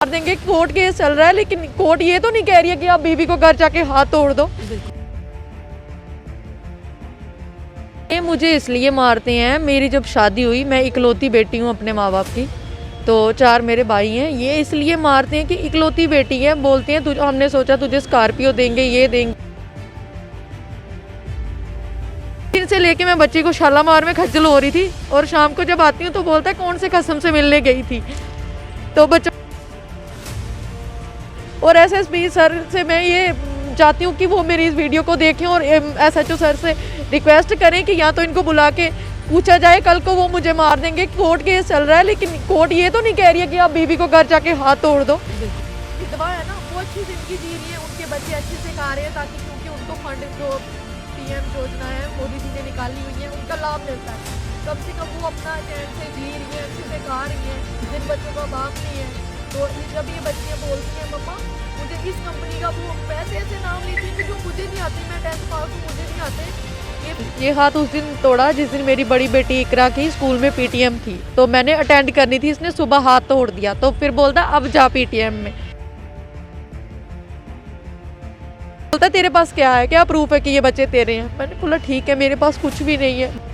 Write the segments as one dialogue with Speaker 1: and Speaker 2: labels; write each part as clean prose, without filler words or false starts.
Speaker 1: मार देंगे। Court case चल रहा है, लेकिन कोर्ट ये तो नहीं कह रही है कि आप बीवी को घर जाके हाथ तोड़ दो। ये मुझे इसलिए मारते हैं, मेरी जब शादी हुई, मैं इकलौती बेटी हूँ अपने माँ बाप की, तो 4 मेरे भाई हैं। ये इसलिए मारते हैं कि इकलौती बेटी है, बोलते हैं हमने सोचा तुझे स्कॉर्पियो देंगे, ये देंगे। दिन से लेके मैं बच्चे को शालामार में खज्जल हो रही थी, और शाम को जब आती हूँ तो बोलता है कौन से कसम से मिलने गई थी। तो बच्चा और एसएसपी सर से मैं ये चाहती हूँ कि वो मेरी इस वीडियो को देखें और एसएचओ सर से रिक्वेस्ट करें कि या तो इनको बुला के पूछा जाए, कल को वो मुझे मार देंगे। कोर्ट केस चल रहा है, लेकिन कोर्ट ये तो नहीं कह रही है कि आप बीवी को घर जाके हाथ तोड़ दो। विधवा है ना, वो अच्छी जिंदगी जी रही है, उनके बच्चे अच्छे से खा रहे हैं, ताकि क्योंकि उनको फंड जो पीएम योजना है मोदी जी ने निकाली हुई है, उनका लाभ मिलता है। कम से कम वो अपना चैन से जी रही है, अच्छे से खा रही हैं, जिन बच्चों का बाप नहीं है। तो जब ये बच्चियाँ बोलती हैं मम्मा मुझे इस कंपनी का वो पैसे ऐसे नाम लेती हैं कि जो मुझे नहीं आते, मैं 10th पास हूँ, मुझे नहीं आते। ये हाथ उस दिन तोड़ा जिस दिन मेरी बड़ी बेटी इकरा की स्कूल में पीटीएम थी, तो मैंने अटेंड करनी थी, इसने सुबह हाथ तोड़ दिया। तो फिर बोलता अब जा पीटीएम में। बोलता तेरे पास क्या है, क्या प्रूफ है कि ये बच्चे तेरे हैं? मैंने बोला ठीक है, मेरे पास कुछ भी नहीं है।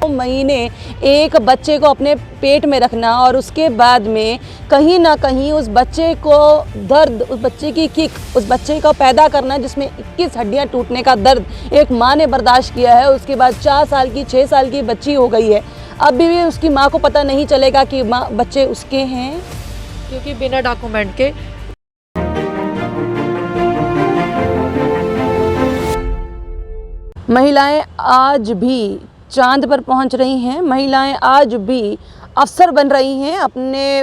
Speaker 2: महीने एक बच्चे को अपने पेट में रखना और उसके बाद में कहीं ना कहीं उस बच्चे को दर्द, उस बच्चे की किक, उस बच्चे को पैदा करना जिसमें 21 हड्डियां टूटने का दर्द एक माँ ने बर्दाश्त किया है। उसके बाद 4 साल की 6 साल की बच्ची हो गई है, अब भी उसकी माँ को पता नहीं चलेगा कि माँ बच्चे उसके हैं,
Speaker 1: क्योंकि बिना डॉक्यूमेंट के।
Speaker 2: महिलाएं आज भी चांद पर पहुंच रही हैं, महिलाएं आज भी अफसर बन रही हैं, अपने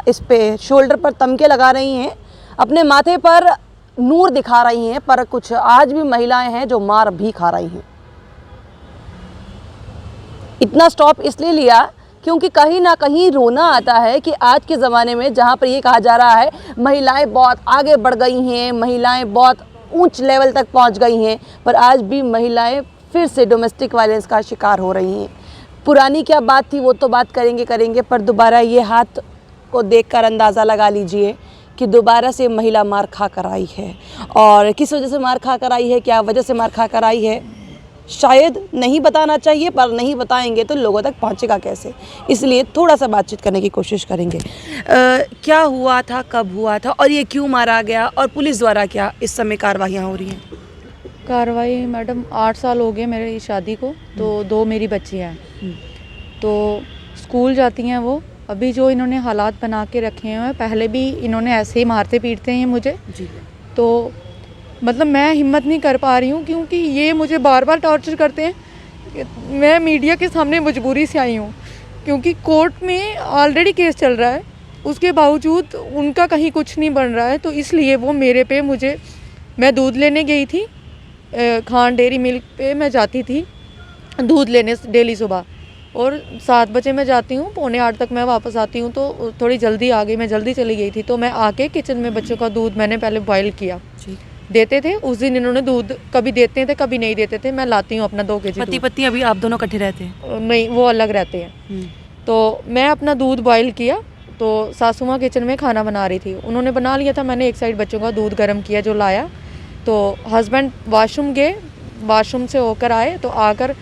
Speaker 2: इस पे शोल्डर पर तमके लगा रही हैं, अपने माथे पर नूर दिखा रही हैं, पर कुछ आज भी महिलाएं हैं जो मार भी खा रही हैं। इतना स्टॉप इसलिए लिया क्योंकि कहीं ना कहीं रोना आता है कि आज के ज़माने में जहाँ पर ये कहा जा रहा है महिलाएं बहुत आगे बढ़ गई हैं, महिलाएं बहुत ऊंच लेवल तक पहुँच गई हैं, पर आज भी महिलाएं फिर से डोमेस्टिक वायलेंस का शिकार हो रही हैं। पुरानी क्या बात थी वो तो बात करेंगे, पर दोबारा ये हाथ को देखकर अंदाज़ा लगा लीजिए कि दोबारा से महिला मार खा कर आई है। और किस वजह से मार खा कर आई है, क्या वजह से मार खा कर आई है, शायद नहीं बताना चाहिए, पर नहीं बताएंगे तो लोगों तक पहुंचेगा कैसे, इसलिए थोड़ा सा बातचीत करने की कोशिश करेंगे। क्या हुआ था, कब हुआ था और ये क्यों मारा गया, और पुलिस द्वारा क्या इस समय कार्रवाइयाँ हो रही हैं?
Speaker 1: कार्रवाई मैडम 8 साल हो गए मेरी शादी को, तो 2 मेरी बच्चियाँ हैं, तो स्कूल जाती हैं वो। अभी जो इन्होंने हालात बना के रखे हैं, पहले भी इन्होंने ऐसे ही मारते पीटते हैं मुझे जी। तो मतलब मैं हिम्मत नहीं कर पा रही हूँ, क्योंकि ये मुझे बार बार टॉर्चर करते हैं। मैं मीडिया के सामने मजबूरी से आई हूँ, क्योंकि कोर्ट में ऑलरेडी केस चल रहा है, उसके बावजूद उनका कहीं कुछ नहीं बन रहा है। तो इसलिए वो मेरे पे मैं दूध लेने गई थी, खान डेयरी मिल्क पे मैं जाती थी दूध लेने डेली सुबह, और 7 बजे मैं जाती हूँ, 7:45 तक मैं वापस आती हूँ। तो थोड़ी जल्दी आ गई, मैं जल्दी चली गई थी। तो मैं आके किचन में बच्चों का दूध मैंने पहले बॉयल किया, देते थे। उस दिन इन्होंने दूध कभी देते थे कभी नहीं देते थे। मैं लाती हूँ अपना 2 केजी
Speaker 2: पति पत्नी अभी आप दोनों इकट्ठे रहते हैं?
Speaker 1: नहीं, वो अलग रहते हैं। तो मैं अपना दूध बॉयल किया, तो सासू माँ किचन में खाना बना रही थी, उन्होंने बना लिया था, मैंने एक साइड बच्चों का दूध गर्म किया जो लाया। तो हस्बैंड वॉशरूम गए, वॉशरूम से होकर आए, तो आकर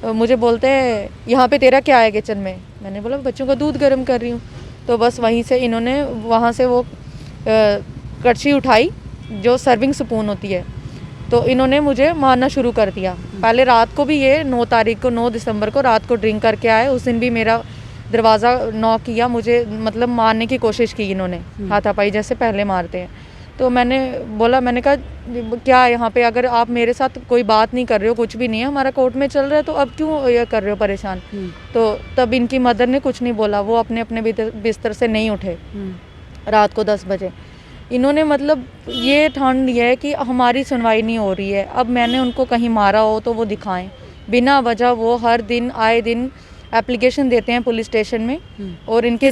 Speaker 1: मुझे बोलते हैं यहाँ पे तेरा क्या है किचन में? मैंने बोला बच्चों का दूध गर्म कर रही हूँ। तो बस वहीं से इन्होंने वहाँ से वो कड़छी उठाई जो सर्विंग स्पून होती है, तो इन्होंने मुझे मारना शुरू कर दिया। पहले रात को भी, ये 9 तारीख को 9 दिसंबर को रात को ड्रिंक करके आए, उस दिन भी मेरा दरवाज़ा नॉक किया, मुझे मतलब मारने की कोशिश की इन्होंने, हाथापाई जैसे पहले मारते हैं। तो मैंने बोला, मैंने कहा क्या यहाँ पे अगर आप मेरे साथ कोई बात नहीं कर रहे हो, कुछ भी नहीं है, हमारा कोर्ट में चल रहा है, तो अब क्यों ये कर रहे हो परेशान? तो तब इनकी मदर ने कुछ नहीं बोला, वो अपने अपने बिस्तर से नहीं उठे रात को 10 बजे। इन्होंने मतलब ये ठान लिया है कि हमारी सुनवाई नहीं हो रही है, अब मैंने उनको कहीं मारा हो तो वो दिखाएं। बिना वजह वो हर दिन आए दिन एप्लीकेशन देते हैं पुलिस स्टेशन में, और इनके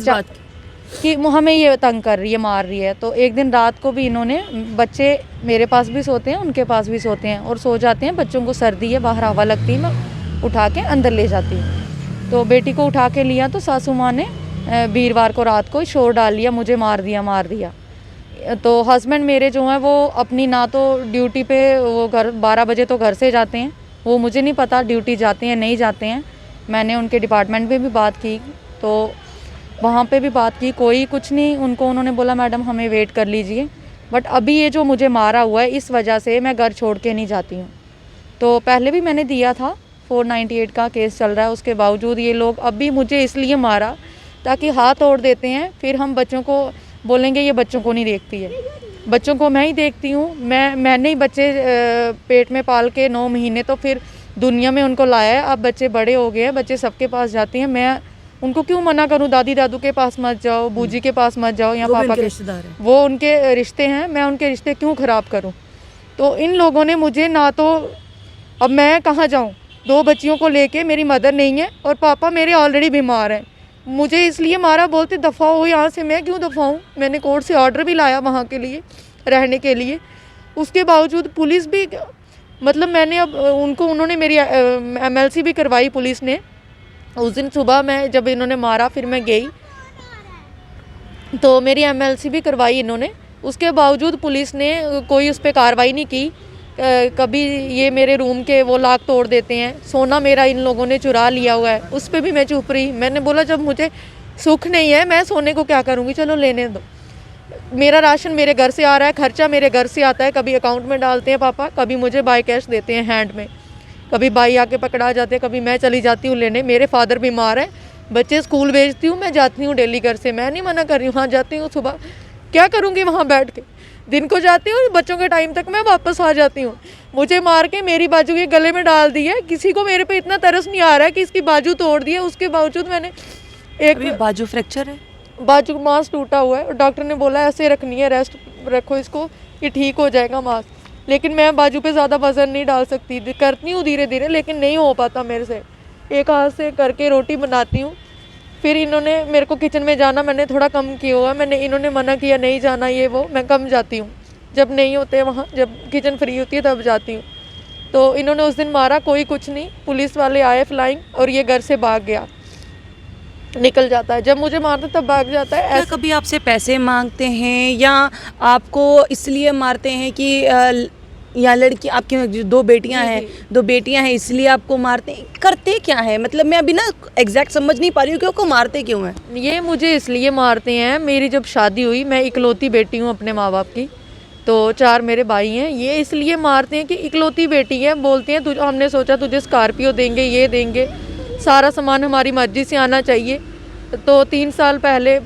Speaker 1: कि हमें ये तंग कर रही है, मार रही है। तो एक दिन रात को भी इन्होंने, बच्चे मेरे पास भी सोते हैं, उनके पास भी सोते हैं, और सो जाते हैं, बच्चों को सर्दी है, बाहर हवा लगती है, मैं उठा के अंदर ले जाती हूँ। तो बेटी को उठा के लिया, तो सासू माँ ने वीरवार को रात को शोर डाल लिया, मुझे मार दिया। तो हस्बैंड मेरे जो हैं वो अपनी ना तो ड्यूटी पे वो घर 12 बजे तो घर से जाते हैं, वो मुझे नहीं पता ड्यूटी जाते हैं नहीं जाते हैं। मैंने उनके डिपार्टमेंट में भी बात की, तो वहाँ पे भी बात की, कोई कुछ नहीं, उन्होंने बोला मैडम हमें वेट कर लीजिए। बट अभी ये जो मुझे मारा हुआ है इस वजह से मैं घर छोड़ के नहीं जाती हूँ। तो पहले भी मैंने दिया था, 498 का केस चल रहा है, उसके बावजूद ये लोग अभी मुझे इसलिए मारा ताकि हाथ तोड़ देते हैं, फिर हम बच्चों को बोलेंगे ये बच्चों को नहीं देखती है। बच्चों को मैं ही देखती हूँ, मैंने ही बच्चे पेट में पाल के 9 महीने तो फिर दुनिया में उनको लाया है। अब बच्चे बड़े हो गए हैं, बच्चे सबके पास जाते हैं, मैं उनको क्यों मना करूं, दादी दादू के पास मत जाओ, बूजी के पास मत जाओ, या पापा के
Speaker 2: रिश्तेदार है,
Speaker 1: वो उनके रिश्ते हैं, मैं उनके रिश्ते क्यों ख़राब करूं। तो इन लोगों ने मुझे ना तो, अब मैं कहाँ जाऊं, 2 बच्चियों को लेके, मेरी मदर नहीं है और पापा मेरे ऑलरेडी बीमार हैं, मुझे इसलिए मारा, बोलते दफ़ा हो यहाँ से। मैं क्यों दफ़ा हूँ, मैंने कोर्ट से ऑर्डर भी लाया वहाँ के लिए रहने के लिए, उसके बावजूद पुलिस भी, मतलब मैंने अब उन्होंने मेरी MLC भी करवाई पुलिस ने। उस दिन सुबह मैं जब इन्होंने मारा फिर मैं गई तो मेरी MLC भी करवाई इन्होंने, उसके बावजूद पुलिस ने कोई उस पर कार्रवाई नहीं की। कभी ये मेरे रूम के वो लॉक तोड़ देते हैं, सोना मेरा इन लोगों ने चुरा लिया हुआ है, उस पर भी मैं चुप रही। मैंने बोला जब मुझे सुख नहीं है मैं सोने को क्या करूँगी, चलो लेने दो। मेरा राशन मेरे घर से आ रहा है, खर्चा मेरे घर से आता है, कभी अकाउंट में डालते हैं पापा, कभी मुझे बाय कैश देते हैं हैंड में, कभी भाई आके पकड़ा जाते हैं, कभी मैं चली जाती हूँ लेने। मेरे फादर बीमार हैं, बच्चे स्कूल भेजती हूँ, मैं जाती हूँ डेली घर से, मैं नहीं मना कर रही हूँ, हाँ जाती हूँ। सुबह क्या करूँगी वहाँ बैठ के, दिन को जाती हूँ, बच्चों के टाइम तक मैं वापस आ जाती हूँ। मुझे मार के मेरी बाजू के गले में डाल दी है, किसी को मेरे पे इतना तरस नहीं आ रहा है कि इसकी बाजू तोड़ दी है। उसके बावजूद मैंने एक
Speaker 2: बाजू फ्रैक्चर है,
Speaker 1: बाजू मांस टूटा हुआ है और डॉक्टर ने बोला ऐसे रखनी है, रेस्ट रखो इसको, ये ठीक हो जाएगा मांस। लेकिन मैं बाजू पे ज़्यादा वजन नहीं डाल सकती, करती हूँ धीरे धीरे, लेकिन नहीं हो पाता मेरे से। एक हाथ से करके रोटी बनाती हूँ, फिर इन्होंने मेरे को किचन में जाना मैंने थोड़ा कम किया हुआ, इन्होंने मना किया नहीं जाना ये वो, मैं कम जाती हूँ, जब नहीं होते वहाँ, जब किचन फ्री होती है तब जाती हूँ। तो इन्होंने उस दिन मारा, कोई कुछ नहीं, पुलिस वाले आए फ्लाइंग और ये घर से भाग गया, निकल जाता है, जब मुझे मारता तब भाग जाता है।
Speaker 2: क्या कभी आपसे पैसे मांगते हैं या आपको इसलिए मारते हैं कि या लड़की, आपकी जो 2 बेटियां हैं, 2 बेटियां हैं इसलिए आपको मारते हैं, करते क्या है, मतलब मैं अभी ना एग्जैक्ट समझ नहीं पा रही हूँ कि आपको मारते क्यों हैं।
Speaker 1: ये मुझे इसलिए मारते हैं, मेरी जब शादी हुई, मैं इकलौती बेटी हूँ अपने माँ बाप की, तो 4 मेरे भाई हैं, ये इसलिए मारते हैं कि इकलौती बेटी है, बोलते हैं तुझे, हमने सोचा तुझे स्कॉर्पियो देंगे, ये देंगे, सारा सामान हमारी मर्जी से आना चाहिए। तो 3 साल पहले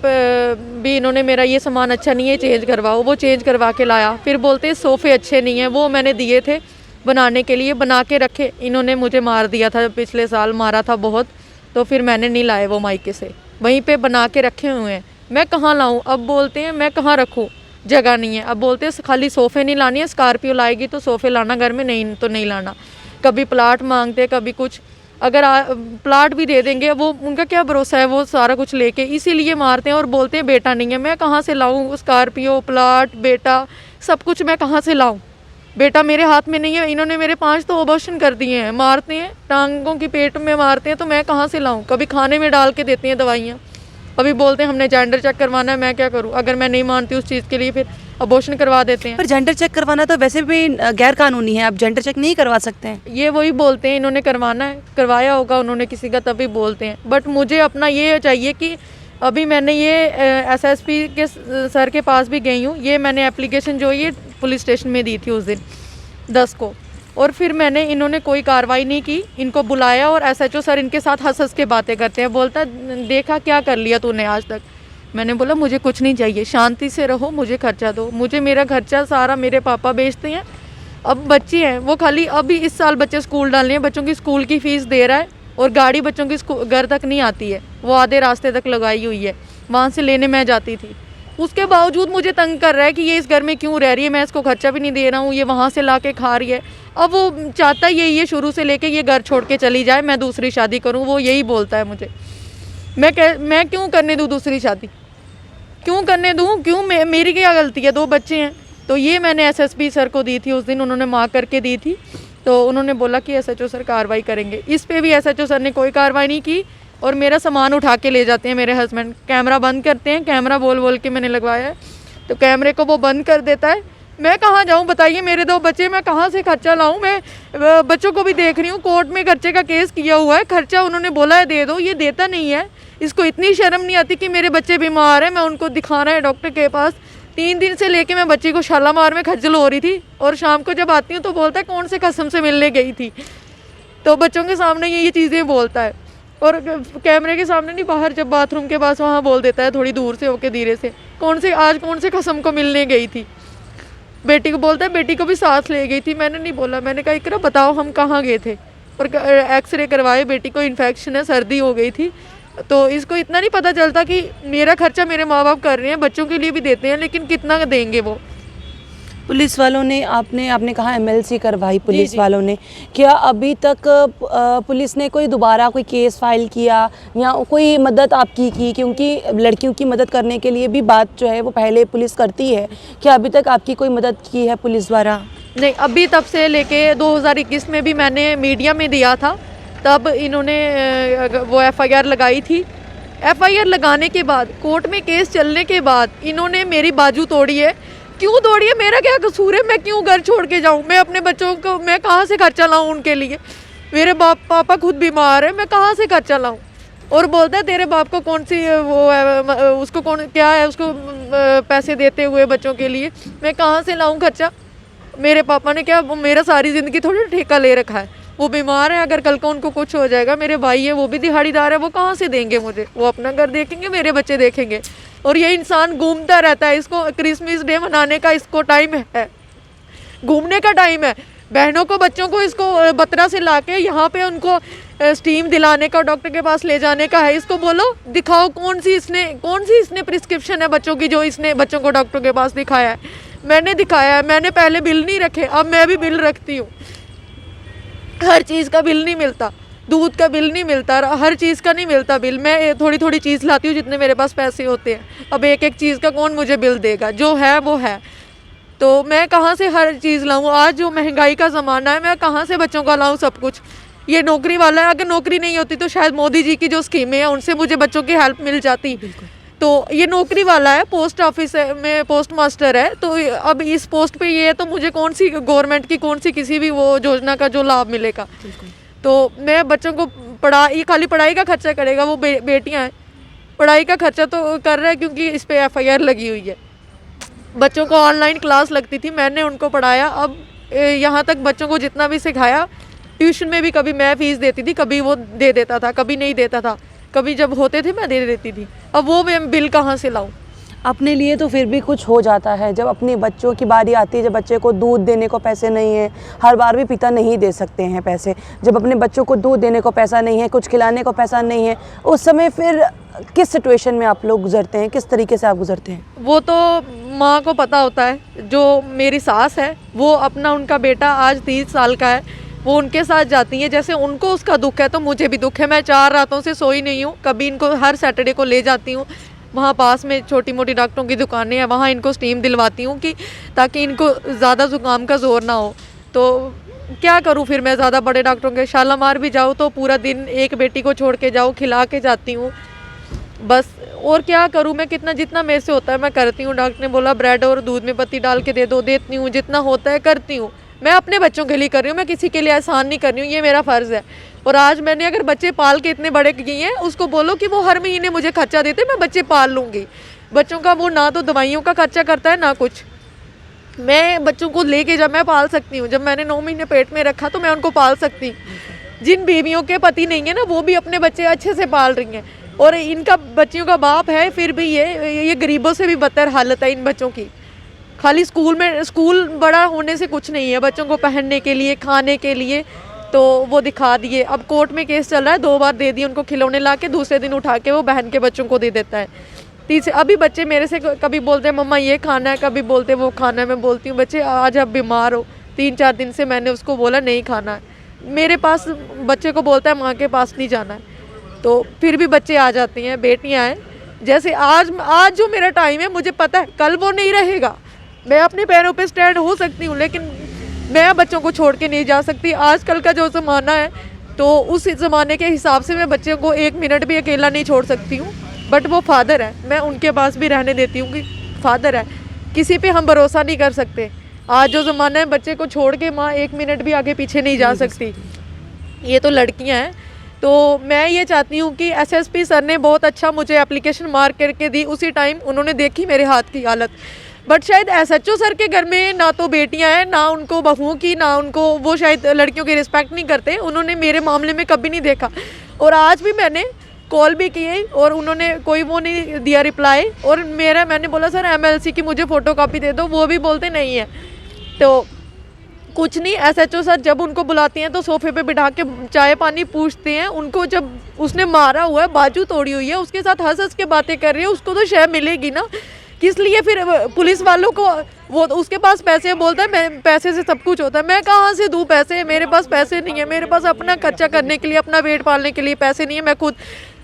Speaker 1: भी इन्होंने मेरा ये सामान अच्छा नहीं है चेंज करवाओ, वो चेंज करवा के लाया, फिर बोलते हैं सोफ़े अच्छे नहीं हैं, वो मैंने दिए थे बनाने के लिए, बना के रखे, इन्होंने मुझे मार दिया था, पिछले साल मारा था बहुत, तो फिर मैंने नहीं लाए वो मायके से, वहीं पे बना के रखे हुए हैं, मैं कहाँ लाऊं। अब बोलते हैं मैं कहाँ रखूँ, जगह नहीं है। अब बोलते हैं खाली सोफ़े नहीं लानी है, स्कॉर्पियो लाएगी तो सोफ़े लाना घर में, नहीं तो नहीं लाना। कभी प्लाट मांगते, कभी कुछ, अगर प्लाट भी दे देंगे, वो उनका क्या भरोसा है, वो सारा कुछ लेके, इसीलिए मारते हैं। और बोलते हैं बेटा नहीं है, मैं कहाँ से लाऊं स्कॉर्पियो, प्लाट, बेटा, सब कुछ मैं कहाँ से लाऊं, बेटा मेरे हाथ में नहीं है। इन्होंने मेरे 5 तो अबॉर्शन कर दिए हैं, मारते हैं, टांगों की पेट में मारते हैं, तो मैं कहाँ से लाऊं। कभी खाने में डाल के देते हैं दवाइयाँ, अभी बोलते हैं हमने जेंडर चेक करवाना है, मैं क्या करूं, अगर मैं नहीं मानती उस चीज़ के लिए फिर अबॉर्शन करवा देते हैं।
Speaker 2: पर जेंडर चेक करवाना तो वैसे भी गैर कानूनी है, आप जेंडर चेक नहीं करवा सकते हैं।
Speaker 1: ये वही बोलते हैं इन्होंने करवाना है, करवाया होगा उन्होंने किसी का तभी बोलते हैं। बट मुझे अपना ये चाहिए कि अभी मैंने ये SSP के सर के पास भी गई हूँ, ये मैंने एप्लीकेशन जो ये पुलिस स्टेशन में दी थी उस दिन 10 को, और फिर मैंने, इन्होंने कोई कार्रवाई नहीं की, इनको बुलाया और SHO सर इनके साथ हंस हंस के बातें करते हैं, बोलता देखा क्या कर लिया तूने आज तक। मैंने बोला मुझे कुछ नहीं चाहिए, शांति से रहो, मुझे खर्चा दो, मुझे मेरा खर्चा सारा मेरे पापा बेचते हैं। अब बच्चे हैं वो खाली, अभी इस साल बच्चे स्कूल डालने हैं, बच्चों की स्कूल की फ़ीस दे रहा है और गाड़ी बच्चों की घर तक नहीं आती है, वो आधे रास्ते तक लगाई हुई है, वहाँ से लेने मैं जाती थी। उसके बावजूद मुझे तंग कर रहा है कि ये इस घर में क्यों रह रही है, मैं इसको खर्चा भी नहीं दे रहा हूँ, ये वहाँ से ला के खा रही है। अब वो चाहता ही यही है शुरू से लेके, ये घर छोड़ के चली जाए, मैं दूसरी शादी करूँ, वो यही बोलता है मुझे। मैं क्यों करने दूँ दूसरी शादी, क्यों करने दूँ, क्यों, मेरी क्या गलती है, 2 बच्चे हैं। तो ये मैंने SSP सर को दी थी उस दिन, उन्होंने माँ करके दी थी, तो उन्होंने बोला कि SHO सर कार्रवाई करेंगे। इस पे भी SHO सर ने कोई कार्रवाई नहीं की और मेरा सामान उठा के ले जाते हैं मेरे हस्बैंड। कैमरा बंद करते हैं, कैमरा बोल बोल के मैंने लगवाया है, तो कैमरे को वो बंद कर देता है। मैं कहाँ जाऊँ बताइए, मेरे 2 बच्चे, मैं कहाँ से खर्चा लाऊँ? मैं बच्चों को भी देख रही हूँ, कोर्ट में खर्चे का केस किया हुआ है, खर्चा उन्होंने बोला है दे दो, ये देता नहीं है। इसको इतनी शर्म नहीं आती कि मेरे बच्चे बीमार हैं, मैं उनको दिखाना है डॉक्टर के पास। 3 दिन से लेके मैं बच्ची को शालामार में खज्जल हो रही थी, और शाम को जब आती हूँ तो बोलता है कौन से कसम से मिलने गई थी। तो बच्चों के सामने ये चीज़ें बोलता है, और कैमरे के सामने नहीं, बाहर जब बाथरूम के पास वहाँ बोल देता है थोड़ी दूर से होके धीरे से, आज कौन से कसम को मिलने गई थी। बेटी को बोलता है बेटी को भी साथ ले गई थी। मैंने नहीं बोला, मैंने कहा इकरा बताओ हम कहाँ गए थे, और एक्सरे करवाए, बेटी को इन्फेक्शन है, सर्दी हो गई थी। तो इसको इतना नहीं पता चलता कि मेरा खर्चा मेरे माँ बाप कर रहे हैं, बच्चों के लिए भी देते हैं, लेकिन कितना देंगे वो।
Speaker 2: पुलिस वालों ने आपने कहा एमएलसी करवाई पुलिस
Speaker 1: जी।
Speaker 2: वालों ने, क्या अभी तक पुलिस ने कोई दोबारा कोई केस फाइल किया या कोई मदद आपकी की? क्योंकि लड़कियों की मदद करने के लिए भी बात जो है वो पहले पुलिस करती है, क्या अभी तक आपकी कोई मदद की है पुलिस द्वारा?
Speaker 1: नहीं, अभी तब से लेके 2021 में भी मैंने मीडिया में दिया था, तब इन्होंने वो एफआईआर लगाई थी। एफआईआर लगाने के बाद, कोर्ट में केस चलने के बाद, इन्होंने मेरी बाजू तोड़ी है। क्यों तोड़ी है? मेरा क्या कसूर है? मैं क्यों घर छोड़ के जाऊँ? मैं अपने बच्चों को, मैं कहाँ से खर्चा लाऊँ उनके लिए? मेरे पापा खुद बीमार है, मैं कहाँ से खर्चा लाऊँ? और बोलता है तेरे बाप को कौन सी वो है, उसको कौन क्या है, उसको पैसे देते हुए बच्चों के लिए, मैं कहाँ से लाऊँ खर्चा? मेरे पापा ने क्या मेरा सारी ज़िंदगी थोड़ी ठेका ले रखा है? वो बीमार है, अगर कल को उनको कुछ हो जाएगा, मेरे भाई है वो भी दिहाड़ीदार है, वो कहाँ से देंगे मुझे? वो अपना घर देखेंगे, मेरे बच्चे देखेंगे। और ये इंसान घूमता रहता है, इसको क्रिसमस डे मनाने का इसको टाइम है, घूमने का टाइम है। बहनों को, बच्चों को इसको बतरा से लाके यहाँ पे उनको स्टीम दिलाने का, डॉक्टर के पास ले जाने का है। इसको बोलो दिखाओ कौन सी इसने प्रिस्क्रिप्शन है बच्चों की, जो इसने बच्चों को डॉक्टर के पास दिखाया है। मैंने दिखाया है, मैंने पहले बिल नहीं रखे, अब मैं भी बिल रखती हूँ। हर चीज़ का बिल नहीं मिलता, दूध का बिल नहीं मिलता, हर चीज़ का नहीं मिलता बिल। मैं थोड़ी थोड़ी चीज़ लाती हूँ जितने मेरे पास पैसे होते हैं। अब एक एक चीज़ का कौन मुझे बिल देगा? जो है वो है, तो मैं कहाँ से हर चीज़ लाऊँ? आज जो महंगाई का ज़माना है, मैं कहाँ से बच्चों का लाऊँ सब कुछ? ये नौकरी वाला है, अगर नौकरी नहीं होती तो शायद मोदी जी की जो स्कीमें हैं उनसे मुझे बच्चों की हेल्प मिल जाती। तो ये नौकरी वाला है, पोस्ट ऑफिस में पोस्ट मास्टर है, तो अब इस पोस्ट पे ये है, तो मुझे कौन सी गवर्नमेंट की कौन सी किसी भी वो योजना का जो लाभ मिलेगा? तो मैं बच्चों को ये खाली पढ़ाई का खर्चा करेगा, वो बेटियां हैं, पढ़ाई का खर्चा तो कर रहा है क्योंकि इस पे एफआईआर लगी हुई है। बच्चों को ऑनलाइन क्लास लगती थी, मैंने उनको पढ़ाया। अब यहाँ तक बच्चों को जितना भी सिखाया, ट्यूशन में भी कभी मैं फ़ीस देती थी, कभी वो दे देता था, कभी नहीं देता था, कभी जब होते थे मैं दे देती थी। अब वो मैं बिल कहाँ से लाऊं?
Speaker 2: अपने लिए तो फिर भी कुछ हो जाता है, जब अपने बच्चों की बारी आती है, जब बच्चे को दूध देने को पैसे नहीं है, हर बार भी पिता नहीं दे सकते हैं पैसे, जब अपने बच्चों को दूध देने को पैसा नहीं है, कुछ खिलाने को पैसा नहीं है, उस समय फिर किस सिचुएशन में आप लोग गुजरते हैं, किस तरीके से आप गुजरते हैं?
Speaker 1: वो तो माँ को पता होता है। जो मेरी सास है वो अपना, उनका बेटा आज 30 साल का है, वो उनके साथ जाती हैं। जैसे उनको उसका दुख है तो मुझे भी दुख है। मैं 4 रातों से सोई नहीं हूँ। कभी इनको हर सैटरडे को ले जाती हूँ, वहाँ पास में छोटी मोटी डॉक्टरों की दुकानें हैं, वहाँ इनको स्टीम दिलवाती हूँ कि ताकि इनको ज़्यादा ज़ुकाम का ज़ोर ना हो। तो क्या करूँ फिर मैं? ज़्यादा बड़े डॉक्टरों के शालामार भी जाऊँ तो पूरा दिन एक बेटी को छोड़ के जाऊँ, खिला के जाती हूँ बस। और क्या करूँ मैं? जितना मेरे से होता है मैं करती हूँ। डॉक्टर ने बोला ब्रेड और दूध में पत्ती डाल के दे दो, देती हूँ। जितना होता है करती हूँ। मैं अपने बच्चों के लिए कर रही हूँ, मैं किसी के लिए एहसान नहीं कर रही हूँ, ये मेरा फ़र्ज़ है। और आज मैंने अगर बच्चे पाल के इतने बड़े किए हैं, उसको बोलो कि वो हर महीने मुझे खर्चा देते, मैं बच्चे पाल लूँगी। बच्चों का वो ना तो दवाइयों का खर्चा करता है ना कुछ। मैं बच्चों को लेके जब मैं पाल सकती हूँ, जब मैंने 9 महीने पेट में रखा तो मैं उनको पाल सकती हूँ। जिन बीवियों के पति नहीं है ना, वो भी अपने बच्चे अच्छे से पाल रही हैं। और इनका बच्चियों का बाप है, फिर भी ये गरीबों से भी बदतर हालत है इन बच्चों की। खाली स्कूल बड़ा होने से कुछ नहीं है, बच्चों को पहनने के लिए, खाने के लिए तो वो दिखा दिए। अब कोर्ट में केस चल रहा है, 2 बार दे दिए उनको खिलौने ला के, दूसरे दिन उठा के वो बहन के बच्चों को दे देता है। अभी बच्चे मेरे से कभी बोलते हैं मम्मा ये खाना है, कभी बोलते वो खाना है। मैं बोलती हूँ बच्चे आज आप बीमार हो, 3-4 दिन से मैंने उसको बोला नहीं खाना है। मेरे पास बच्चे को बोलता है माँ के पास नहीं जाना है, तो फिर भी बच्चे आ जाते हैं। बेटियाँ हैं, जैसे आज जो मेरा टाइम है मुझे पता है कल वो नहीं रहेगा। मैं अपने पैरों पे स्टैंड हो सकती हूँ, लेकिन मैं बच्चों को छोड़ के नहीं जा सकती। आजकल का जो ज़माना है, तो उस ज़माने के हिसाब से मैं बच्चे को 1 मिनट भी अकेला नहीं छोड़ सकती हूँ, बट वो फादर है, मैं उनके पास भी रहने देती हूँ कि फादर है, किसी पे हम भरोसा नहीं कर सकते। आज जो ज़माना है, बच्चे को छोड़ के माँ 1 मिनट भी आगे पीछे नहीं जा सकती, ये तो लड़कियां हैं। तो मैं ये चाहती हूँ कि एसएसपी सर ने बहुत अच्छा मुझे एप्लीकेशन मार्क करके दी, उसी टाइम उन्होंने देखी मेरे हाथ की हालत। बट शायद एसएचओ सर के घर में ना तो बेटियां हैं, ना उनको बहुओं की, ना उनको, वो शायद लड़कियों की रिस्पेक्ट नहीं करते, उन्होंने मेरे मामले में कभी नहीं देखा। और आज भी मैंने कॉल भी किए और उन्होंने कोई वो नहीं दिया रिप्लाई। और मैंने बोला सर एमएलसी की मुझे फ़ोटो कॉपी दे दो, वो भी बोलते नहीं है। तो कुछ नहीं, एसएचओ सर जब उनको बुलाती हैं तो सोफे पे बिठा के चाय पानी पूछते हैं उनको। जब उसने मारा हुआ है, बाजू तोड़ी हुई है, उसके साथ हंस हंस के बातें कर रही है, उसको तो शय मिलेगी ना। किस लिए फिर पुलिस वालों को, वो उसके पास पैसे है, बोलता है मैं पैसे से सब कुछ होता है। मैं कहाँ से दूँ पैसे, मेरे पास पैसे नहीं है, मेरे पास अपना खर्चा करने के लिए, अपना पेट पालने के लिए पैसे नहीं है। मैं खुद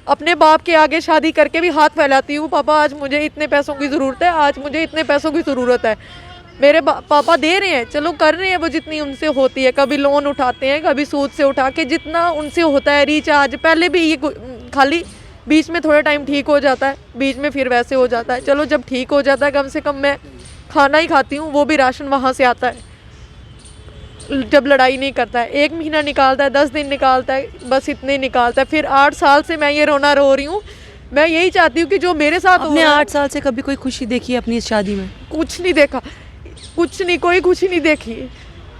Speaker 1: अपने बाप के आगे शादी करके भी हाथ फैलाती हूँ, पापा आज मुझे इतने पैसों की ज़रूरत है, आज मुझे इतने पैसों की ज़रूरत है। मेरे पापा दे रहे हैं, चलो कर रहे हैं वो जितनी उनसे होती है, कभी लोन उठाते हैं, कभी सूद से उठा के, जितना उनसे होता है रिचार्ज। पहले भी ये खाली बीच में थोड़ा टाइम ठीक हो जाता है, बीच में फिर वैसे हो जाता है। चलो जब ठीक हो जाता है, कम से कम मैं खाना ही खाती हूँ, वो भी राशन वहाँ से आता है, जब लड़ाई नहीं करता है। 1 महीना निकालता है, 10 दिन निकालता है, बस इतने निकालता है। फिर 8 साल से मैं ये रोना रो रही हूँ। मैं यही चाहती हूँ कि जो मेरे साथ
Speaker 2: आपने 8 साल से कभी कोई खुशी देखी है अपनी इस शादी में?
Speaker 1: कुछ नहीं देखा, कुछ नहीं, कोई खुशी नहीं देखी,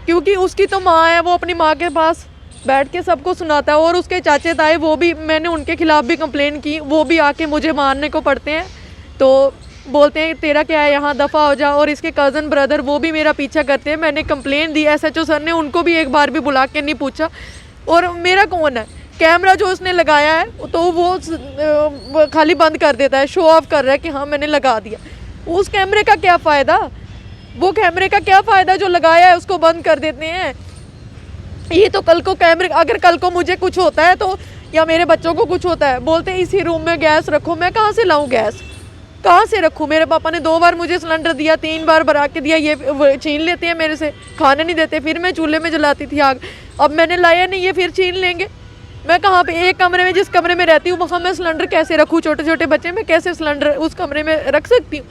Speaker 1: क्योंकि उसकी तो माँ है, वो अपनी माँ के पास बैठ के सबको सुनाता है। और उसके चाचे ताए, वो भी, मैंने उनके खिलाफ भी कंप्लेन की, वो भी आके मुझे मारने को पड़ते हैं। तो बोलते हैं तेरा क्या है यहाँ, दफ़ा हो जा। और इसके कज़न ब्रदर, वो भी मेरा पीछा करते हैं। मैंने कंप्लेन दी, एसएचओ सर ने उनको भी एक बार भी बुला के नहीं पूछा। और मेरा कौन है, कैमरा जो उसने लगाया है तो वो खाली बंद कर देता है, शो ऑफ कर रहा है कि हाँ मैंने लगा दिया। उस कैमरे का क्या फ़ायदा, वो कैमरे का क्या फ़ायदा जो लगाया है उसको बंद कर देते हैं। ये तो कल को कैमरे, अगर कल को मुझे कुछ होता है तो, या मेरे बच्चों को कुछ होता है, बोलते हैं इसी रूम में गैस रखो। मैं कहाँ से लाऊं गैस, कहाँ से रखूं? मेरे पापा ने 2 बार मुझे सिलेंडर दिया, 3 बार भरा के दिया, ये छीन लेते हैं मेरे से, खाने नहीं देते। फिर मैं चूल्हे में जलाती थी आग, अब मैंने लाया नहीं, ये फिर छीन लेंगे। मैं कहाँ पे, एक कमरे में, जिस कमरे में रहती हूँ वहाँ मैं सिलेंडर कैसे रखूँ? छोटे छोटे बच्चे, मैं कैसे सिलेंडर उस कमरे में रख सकती हूँ?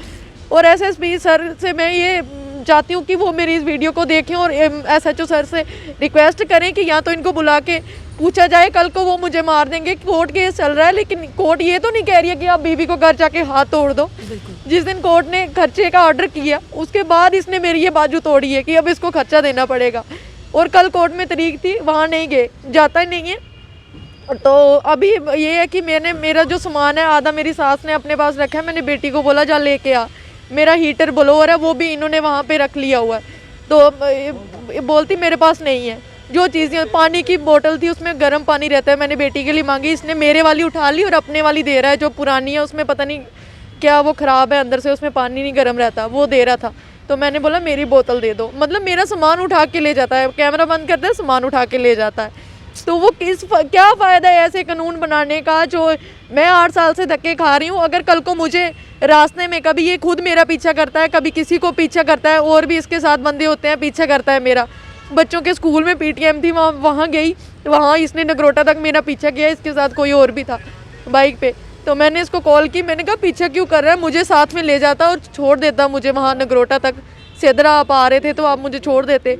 Speaker 1: और एसएसपी सर से मैं ये चाहती हूँ कि वो मेरी इस वीडियो को देखें और एसएचओ सर से रिक्वेस्ट करें कि या तो इनको बुला के पूछा जाए। कल को वो मुझे मार देंगे, कोर्ट केस चल रहा है, लेकिन कोर्ट ये तो नहीं कह रही है कि आप बीवी को घर जाके हाथ तोड़ दो। जिस दिन कोर्ट ने खर्चे का ऑर्डर किया, उसके बाद इसने मेरी ये बाजू तोड़ी है कि अब इसको खर्चा देना पड़ेगा। और कल कोर्ट में तारीख थी, वहाँ नहीं गए, जाता ही नहीं है। तो अभी ये है कि मेरा जो सामान है आधा मेरी सास ने अपने पास रखा है। मैंने बेटी को बोला जा लेके आ, मेरा हीटर ब्लोअर है वो भी इन्होंने वहाँ पे रख लिया हुआ है। तो बोलती मेरे पास नहीं है। जो चीज़ें, पानी की बोतल थी उसमें गर्म पानी रहता है, मैंने बेटी के लिए मांगी, इसने मेरे वाली उठा ली और अपने वाली दे रहा है। जो पुरानी है उसमें पता नहीं क्या वो ख़राब है अंदर से, उसमें पानी नहीं गर्म रहता, वो दे रहा था। तो मैंने बोला मेरी बोतल दे दो, मतलब मेरा सामान उठा के ले जाता है, कैमरा बंद करता है, सामान उठा के ले जाता है। तो वो क्या फ़ायदा है ऐसे कानून बनाने का? जो मैं 8 साल से धक्के खा रही हूँ, अगर कल को मुझे रास्ते में कभी ये खुद मेरा पीछा करता है, कभी किसी को पीछा करता है, और भी इसके साथ बंदे होते हैं, पीछा करता है मेरा। बच्चों के स्कूल में पीटीएम थी, वहाँ गई, वहाँ इसने नगरोटा तक मेरा पीछा किया, इसके साथ कोई और भी था बाइक पे। तो मैंने इसको कॉल की, मैंने कहा पीछा क्यों कर रहा है, मुझे साथ में ले जाता और छोड़ देता मुझे वहाँ नगरोटा तक। सेदरा आप आ रहे थे तो आप मुझे छोड़ देते।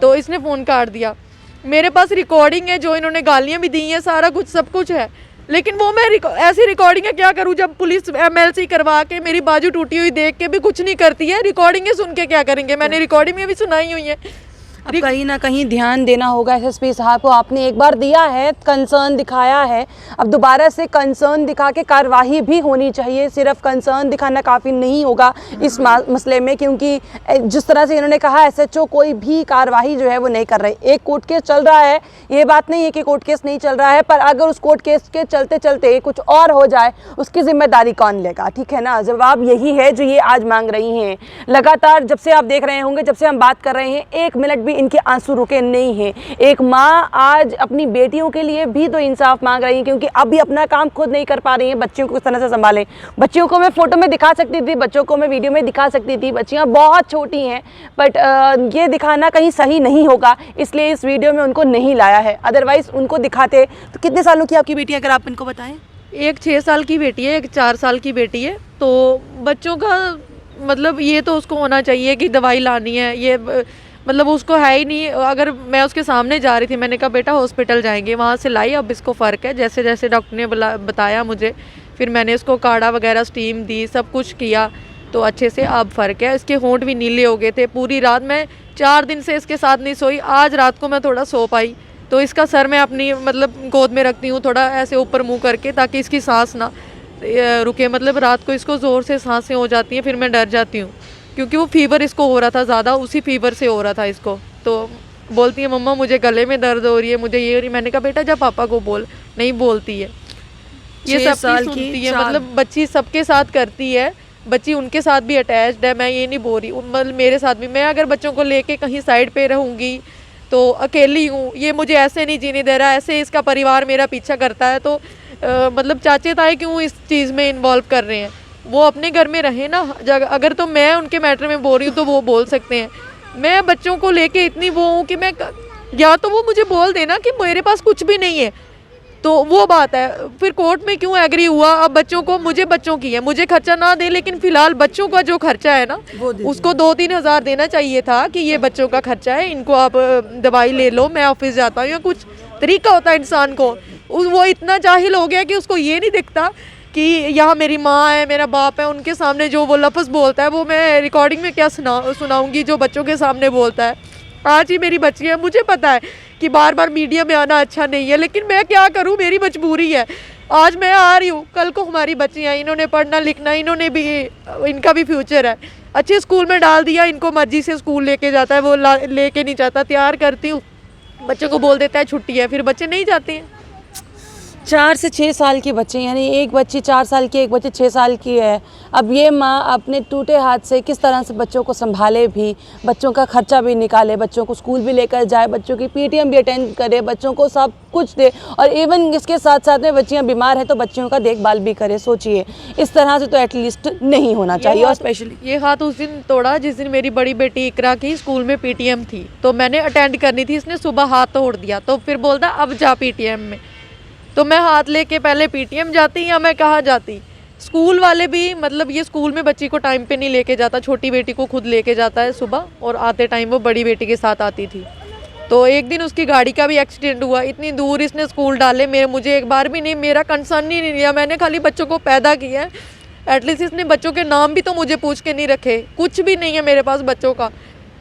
Speaker 1: तो इसने फ़ोन काट दिया। मेरे पास रिकॉर्डिंग है, जो इन्होंने गालियाँ भी दी हैं, सारा कुछ सब कुछ है, लेकिन वो मैं ऐसी रिकॉर्डिंग है क्या करूँ जब पुलिस एमएलसी करवा के मेरी बाजू टूटी हुई देख के भी कुछ नहीं करती है। रिकॉर्डिंगें सुन के क्या करेंगे? मैंने रिकॉर्डिंग में भी सुनाई हुई है।
Speaker 2: अब कहीं ना कहीं ध्यान देना होगा एसएसपी साहब को। आपने एक बार दिया है, कंसर्न दिखाया है, अब दोबारा से कंसर्न दिखा के कार्रवाई भी होनी चाहिए। सिर्फ कंसर्न दिखाना काफ़ी नहीं होगा इस मसले में, क्योंकि जिस तरह से इन्होंने कहा एसएचओ कोई भी कार्रवाई जो है वो नहीं कर रहे। एक कोर्ट केस चल रहा है, ये बात नहीं है कि कोर्ट केस नहीं चल रहा है, पर अगर उस कोर्ट केस के चलते चलते कुछ और हो जाए उसकी जिम्मेदारी कौन लेगा? ठीक है ना, जवाब यही है जो ये आज मांग रही हैं। लगातार जब से आप देख रहे होंगे, जब से हम बात कर रहे हैं, 1 मिनट भी इनके आंसू रुके नहीं हैं। एक माँ आज अपनी बेटियों के लिए भी तो इंसाफ मांग रही है, क्योंकि अभी अपना काम खुद नहीं कर पा रही हैं, बच्चियों को किस तरह से संभालें। बच्चियों को मैं फ़ोटो में दिखा सकती थी, बच्चों को मैं वीडियो में दिखा सकती थी, बच्चियाँ बहुत छोटी हैं, बट ये दिखाना कहीं सही नहीं होगा, इसलिए इस वीडियो में उनको नहीं लाया है। अदरवाइज़ उनको दिखाते। तो कितने सालों की आपकी बेटी है, अगर आप इनको बताएं?
Speaker 1: एक 6 साल की बेटी है, एक 4 साल की बेटी है। तो बच्चों का मतलब ये तो उसको होना चाहिए कि दवाई लानी है, ये मतलब उसको है ही नहीं। अगर मैं उसके सामने जा रही थी, मैंने कहा बेटा हॉस्पिटल जाएंगे, वहाँ से लाई, अब इसको फ़र्क है। जैसे जैसे डॉक्टर ने बताया मुझे, फिर मैंने इसको काढ़ा वगैरह स्टीम दी, सब कुछ किया, तो अच्छे से अब फ़र्क है। इसके होंठ भी नीले हो गए थे। पूरी रात मैं 4 दिन से इसके साथ नहीं सोई। आज रात को मैं थोड़ा सो पाई, तो इसका सर मैं अपनी मतलब गोद में रखती हूँ, थोड़ा ऐसे ऊपर मुंह करके, ताकि इसकी सांस ना रुके। मतलब रात को इसको ज़ोर से सांसें हो जाती हैं, फिर मैं डर जाती हूँ, क्योंकि वो फीवर इसको हो रहा था ज़्यादा, उसी फीवर से हो रहा था इसको। तो बोलती है मम्मा मुझे गले में दर्द हो रही है, मुझे ये हो रही है। मैंने कहा बेटा जब पापा को बोल, नहीं बोलती है, ये
Speaker 2: 6
Speaker 1: सब
Speaker 2: साल
Speaker 1: सुनती
Speaker 2: की
Speaker 1: है।
Speaker 2: 4
Speaker 1: मतलब बच्ची सबके साथ करती है, बच्ची उनके साथ भी अटैच्ड है। मैं ये नहीं बोल रही, मतलब मेरे साथ भी। मैं अगर बच्चों को लेके कहीं साइड पे रहूँगी तो अकेली हूँ, ये मुझे ऐसे नहीं जीने दे रहा, ऐसे इसका परिवार मेरा पीछा करता है। तो मतलब चाचे ताए क्यों इस चीज़ में इन्वॉल्व कर रहे हैं, वो अपने घर में रहे ना। अगर तो मैं उनके मैटर में बोल रही हूँ तो वो बोल सकते हैं। मैं बच्चों को लेके इतनी वो हूँ कि मैं, या तो वो मुझे बोल देना कि मेरे पास कुछ भी नहीं है, तो वो बात है। फिर कोर्ट में क्यों एग्री हुआ। अब बच्चों को, मुझे बच्चों की है, मुझे खर्चा ना दे, लेकिन फिलहाल बच्चों का जो खर्चा है ना, उसको 2-3 हज़ार देना चाहिए था कि ये बच्चों का खर्चा है, इनको आप दवाई ले लो, मैं ऑफिस जाता हूँ, या कुछ तरीका होता है इंसान को। वो इतना जाहिल हो गया कि उसको ये नहीं दिखता कि यहाँ मेरी माँ है, मेरा बाप है, उनके सामने जो वो लफ्ज़ बोलता है वो मैं रिकॉर्डिंग में क्या सुनाऊंगी जो बच्चों के सामने बोलता है। आज ही मेरी बच्ची है, मुझे पता है कि बार बार मीडिया में आना अच्छा नहीं है, लेकिन मैं क्या करूं, मेरी मजबूरी है। आज मैं आ रही हूं, कल को हमारी बच्चियां, इन्होंने पढ़ना लिखना, इन्होंने भी, इनका भी फ्यूचर है। अच्छे स्कूल में डाल दिया, इनको मर्जी से स्कूल लेके जाता है, वो लेके नहीं जाता। तैयार करती हूँ, बच्चों को बोल देता है छुट्टी है, फिर बच्चे नहीं जाते हैं।
Speaker 2: 4 से 6 साल के बच्चे, यानी एक बच्ची 4 साल की, एक बच्ची 6 साल की है। अब ये माँ अपने टूटे हाथ से किस तरह से बच्चों को संभाले भी, बच्चों का खर्चा भी निकाले, बच्चों को स्कूल भी लेकर जाए, बच्चों की पीटीएम भी अटेंड करे, बच्चों को सब कुछ दे, और इवन इसके साथ साथ में बच्चियाँ बीमार हैं तो बच्चियों का देखभाल भी करे। सोचिए, इस तरह से तो एटलीस्ट नहीं होना चाहिए। और स्पेशली
Speaker 1: ये हाथ उस दिन तोड़ा जिस दिन मेरी बड़ी बेटी इकरा की स्कूल में पीटीएम थी, तो मैंने अटेंड करनी थी, इसने सुबह हाथ तोड़ दिया, तो फिर बोलता अब जा पीटीएम में। तो मैं हाथ लेके पहले पीटीएम जाती या मैं कहाँ जाती। स्कूल वाले भी, मतलब ये स्कूल में बच्ची को टाइम पे नहीं लेके जाता, छोटी बेटी को खुद लेके जाता है सुबह, और आते टाइम वो बड़ी बेटी के साथ आती थी। तो एक दिन उसकी गाड़ी का भी एक्सीडेंट हुआ, इतनी दूर इसने स्कूल डाले, मुझे एक बार भी नहीं, मेरा कंसर्न ही नहीं लिया। मैंने खाली बच्चों को पैदा किया है, एटलीस्ट इसने बच्चों के नाम भी तो मुझे पूछ के नहीं रखे। कुछ भी नहीं है मेरे पास बच्चों का।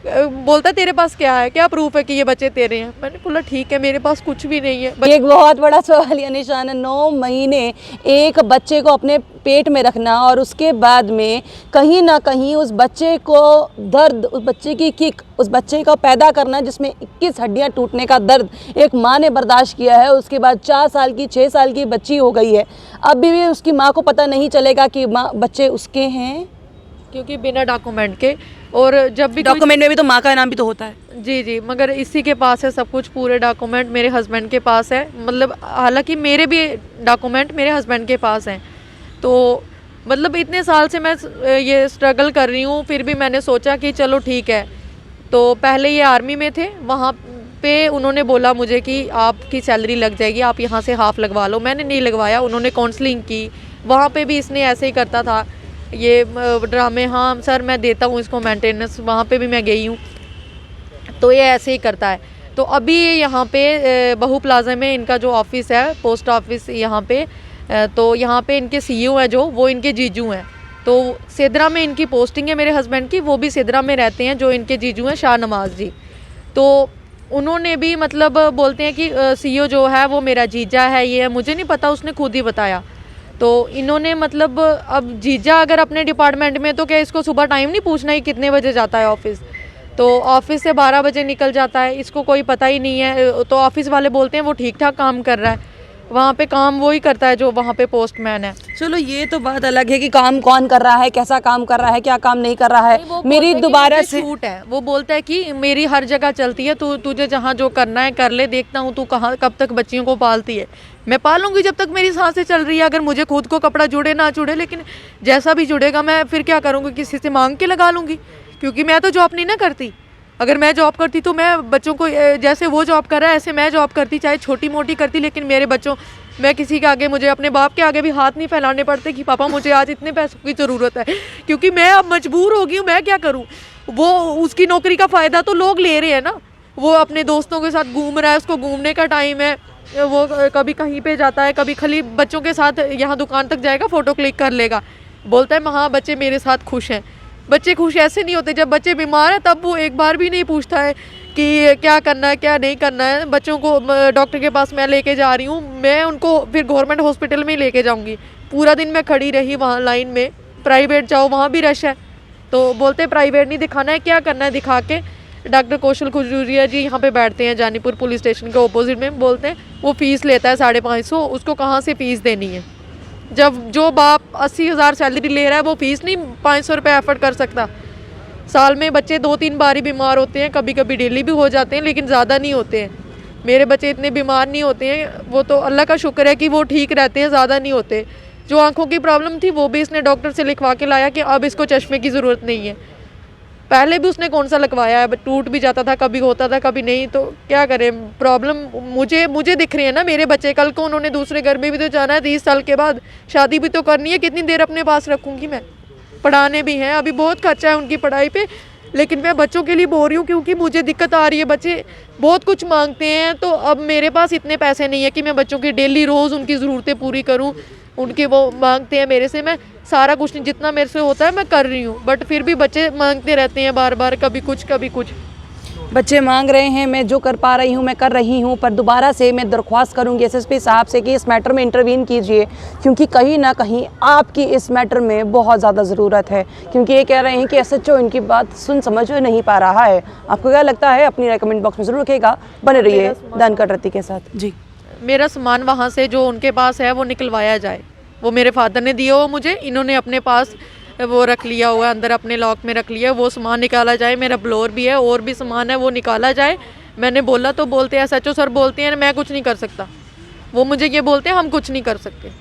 Speaker 1: बोलता तेरे पास क्या है, क्या प्रूफ है कि ये बच्चे तेरे हैं। मैंने बोला ठीक है, मेरे पास कुछ भी नहीं है।
Speaker 2: एक बहुत बड़ा सवालिया निशान है, 9 महीने एक बच्चे को अपने पेट में रखना, और उसके बाद में कहीं ना कहीं उस बच्चे को दर्द, उस बच्चे की किक, उस बच्चे को पैदा करना जिसमें 21 हड्डियां टूटने का दर्द एक माँ ने बर्दाश्त किया है। उसके बाद 4 साल की, 6 साल की बच्ची हो गई है, अभी भी उसकी माँ को पता नहीं चलेगा कि माँ बच्चे उसके हैं,
Speaker 1: क्योंकि बिना डॉक्यूमेंट के। और जब भी
Speaker 2: डॉक्यूमेंट में भी तो माँ का नाम भी तो होता है।
Speaker 1: जी जी, मगर इसी के पास है सब कुछ, पूरे डॉक्यूमेंट मेरे हस्बैंड के पास है। मतलब हालांकि मेरे भी डॉक्यूमेंट मेरे हस्बैंड के पास हैं। तो मतलब इतने साल से मैं ये स्ट्रगल कर रही हूँ, फिर भी मैंने सोचा कि चलो ठीक है। तो पहले ये आर्मी में थे, वहाँ पे उन्होंने बोला मुझे कि आपकी सैलरी लग जाएगी, आप यहाँ से हाफ लगवा लो। मैंने नहीं लगवाया, उन्होंने काउंसलिंग की, वहाँ पे भी इसने ऐसे ही करता था, ये ड्रामे, हाँ सर मैं देता हूँ इसको मेंटेनेंस, वहाँ पे भी मैं गई हूँ, तो ये ऐसे ही करता है। तो अभी यहाँ पे बहू प्लाजा में इनका जो ऑफिस है, पोस्ट ऑफिस यहाँ पे, तो यहाँ पे इनके सीईओ हैं जो, वो इनके जीजू हैं। तो सिदरा में इनकी पोस्टिंग है मेरे हस्बैंड की, वो भी सिदरा में रहते हैं, जो इनके जीजू हैं शाहनवाज जी। तो उन्होंने भी मतलब बोलते हैं कि सीईओ जो है वो मेरा जीजा है, ये है, मुझे नहीं पता, उसने खुद ही बताया। तो इन्होंने मतलब, अब जीजा अगर अपने डिपार्टमेंट में, तो क्या इसको सुबह टाइम नहीं पूछना ही कितने बजे जाता है ऑफिस। तो ऑफिस से 12 बजे निकल जाता है, इसको कोई पता ही नहीं है। तो ऑफिस वाले बोलते हैं वो ठीक ठाक काम कर रहा है। वहाँ पे काम वही करता है जो वहाँ पे पोस्टमैन है।
Speaker 2: चलो ये तो बात अलग है कि काम कौन कर रहा है, कैसा काम कर रहा है, क्या काम नहीं कर रहा है। मेरी दोबारा से
Speaker 1: छूट है, वो बोलता है कि मेरी हर जगह चलती है, तू तुझे जहाँ जो करना है कर ले, देखता हूँ तू कहाँ कब तक बच्चियों को पालती है। मैं पालूंगी जब तक मेरी सांसें चल रही है, अगर मुझे खुद को कपड़ा जुड़े ना जुड़े, लेकिन जैसा भी जुड़ेगा मैं फिर क्या करूँगी, किसी से मांग के लगा लूँगी, क्योंकि मैं तो जॉब नहीं ना करती। अगर मैं जॉब करती तो मैं बच्चों को जैसे वो जॉब कर रहा है ऐसे मैं जॉब करती, चाहे छोटी मोटी करती, लेकिन मेरे बच्चों, मैं किसी के आगे, मुझे अपने बाप के आगे भी हाथ नहीं फैलाने पड़ते कि पापा मुझे आज इतने पैसों की ज़रूरत है, क्योंकि मैं अब मजबूर हो गई हूँ, मैं क्या करूँ। वो उसकी नौकरी का फ़ायदा तो लोग ले रहे हैं ना, वो अपने दोस्तों के साथ घूम रहा है, उसको घूमने का टाइम है, वो कभी कहीं पे जाता है, कभी खाली बच्चों के साथ यहाँ दुकान तक जाएगा, फ़ोटो क्लिक कर लेगा, बोलता है हाँ बच्चे मेरे साथ खुश हैं। बच्चे खुश ऐसे नहीं होते, जब बच्चे बीमार हैं तब वो एक बार भी नहीं पूछता है कि क्या करना है क्या नहीं करना है। बच्चों को डॉक्टर के पास मैं लेके जा रही हूँ, मैं उनको फिर गवर्नमेंट हॉस्पिटल में ही लेके जाऊँगी। पूरा दिन मैं खड़ी रही वहाँ लाइन में, प्राइवेट जाओ वहाँ भी रश है, तो बोलते प्राइवेट नहीं दिखाना है, क्या करना है दिखा के। डॉक्टर कौशल खजूरिया जी यहाँ पे बैठते हैं जानीपुर पुलिस स्टेशन के ऑपोजिट में, बोलते हैं वो फ़ीस लेता है 550, उसको कहाँ से फ़ीस देनी है। जब जो बाप 80,000 सैलरी ले रहा है वो फीस नहीं 500 रुपये एफर्ट कर सकता। साल में बच्चे 2-3 बार ही बीमार होते हैं, कभी कभी डेली भी हो जाते हैं, लेकिन ज़्यादा नहीं होते हैं। मेरे बच्चे इतने बीमार नहीं होते हैं, वो तो अल्लाह का शुक्र है कि वो ठीक रहते हैं, ज़्यादा नहीं होते। जो आंखों की प्रॉब्लम थी वो भी इसने डॉक्टर से लिखवा के लाया कि अब इसको चश्मे की ज़रूरत नहीं है। पहले भी उसने कौन सा लगवाया है, टूट भी जाता था, कभी होता था कभी नहीं, तो क्या करें। प्रॉब्लम मुझे दिख रही है ना, मेरे बच्चे कल को उन्होंने दूसरे घर में भी तो जाना है, 30 साल के बाद शादी भी तो करनी है, कितनी देर अपने पास रखूँगी मैं। पढ़ाने भी हैं, अभी बहुत खर्चा है उनकी पढ़ाई पे, लेकिन मैं बच्चों के लिए बोल रही हूँ क्योंकि मुझे दिक्कत आ रही है। बच्चे बहुत कुछ मांगते हैं, तो अब मेरे पास इतने पैसे नहीं है कि मैं बच्चों की डेली रोज़ उनकी ज़रूरतें पूरी करूँ। उनके वो मांगते हैं मेरे से, मैं सारा कुछ नहीं, जितना मेरे से होता है मैं कर रही हूँ, बट फिर भी बच्चे मांगते रहते हैं बार बार, कभी कुछ कभी कुछ।
Speaker 2: बच्चे मांग रहे हैं, मैं जो कर पा रही हूँ मैं कर रही हूँ, पर दोबारा से मैं दरख्वास्त करूँगी एसएसपी साहब से कि इस मैटर में इंटरवीन कीजिए, क्योंकि कहीं ना कहीं आपकी इस मैटर में बहुत ज़्यादा ज़रूरत है। क्योंकि ये कह रहे हैं कि एसएचओ इनकी बात सुन समझ नहीं पा रहा है। आपको क्या लगता है अपनी रेकमेंड बॉक्स में ज़रूर रखिएगा। बने रहिए दानकर रत्ती के साथ। जी,
Speaker 1: मेरा सामान वहाँ से जो उनके पास है वो निकलवाया जाए। वो मेरे फादर ने दिया हुआ मुझे, इन्होंने अपने पास वो रख लिया हुआ है, अंदर अपने लॉक में रख लिया, वो सामान निकाला जाए। मेरा ब्लोअर भी है और भी सामान है, वो निकाला जाए। मैंने बोला तो बोलते हैं एसएचओ सर बोलते हैं मैं कुछ नहीं कर सकता। वो मुझे ये बोलते हैं हम कुछ नहीं कर सकते।